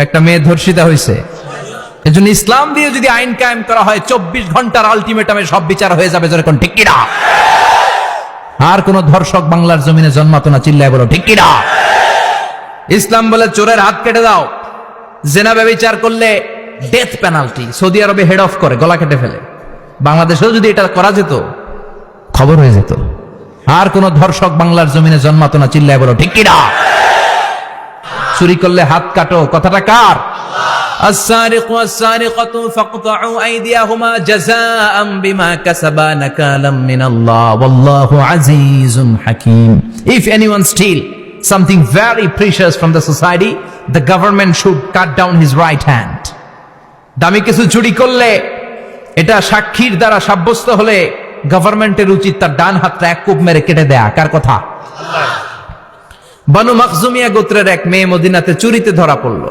একটা মেয়ে ধর্ষিতা হয়েছে, এজন্য ইসলাম দিয়ে যদি আইন কায়েম করা হয় 24 ঘন্টার আলটিমেটামে সব বিচার হয়ে যাবে, যেরকম ঠিক কিনা? আর কোন ধর্ষক বাংলার জমিনে জন্মাতো না, চিল্লায় বলো ঠিক কিনা? ইসলাম বলে চোরের হাত কেটে দাও, জেনা ব্যভিচার করলে ডেথ পেনাল্টি। সৌদি আরবে হেড অফ করে, গলা কেটে ফেলে। বাংলাদেশেও যদি এটা করা যেত, খবর হয়ে যেত। আর কোন ধর্ষক বাংলার জমিনে জন্মাতো না, চিল্লায় বলো ঠিক কিনা? চুরি করলে হাত কাটো, কথাটা কার? السارق والسارقة فاقطعوا أيديهما جزاء بما كسبا نكالا من الله والله عزيز حكيم. If anyone steal something very precious from the society, the government should cut down his right hand. দামি কিছু চুরি করলে, এটা সাক্ষীর দ্বারা সাব্যস্ত হলে গভর্নমেন্টের উচিত তার ডান হাতটা এক কোপ মেরে কেটে দেয়া। কার কথা? বনু মখজুমিয়া গোত্রের এক মেয়ে মদিনাতে চুরিতে ধরা পড়লো।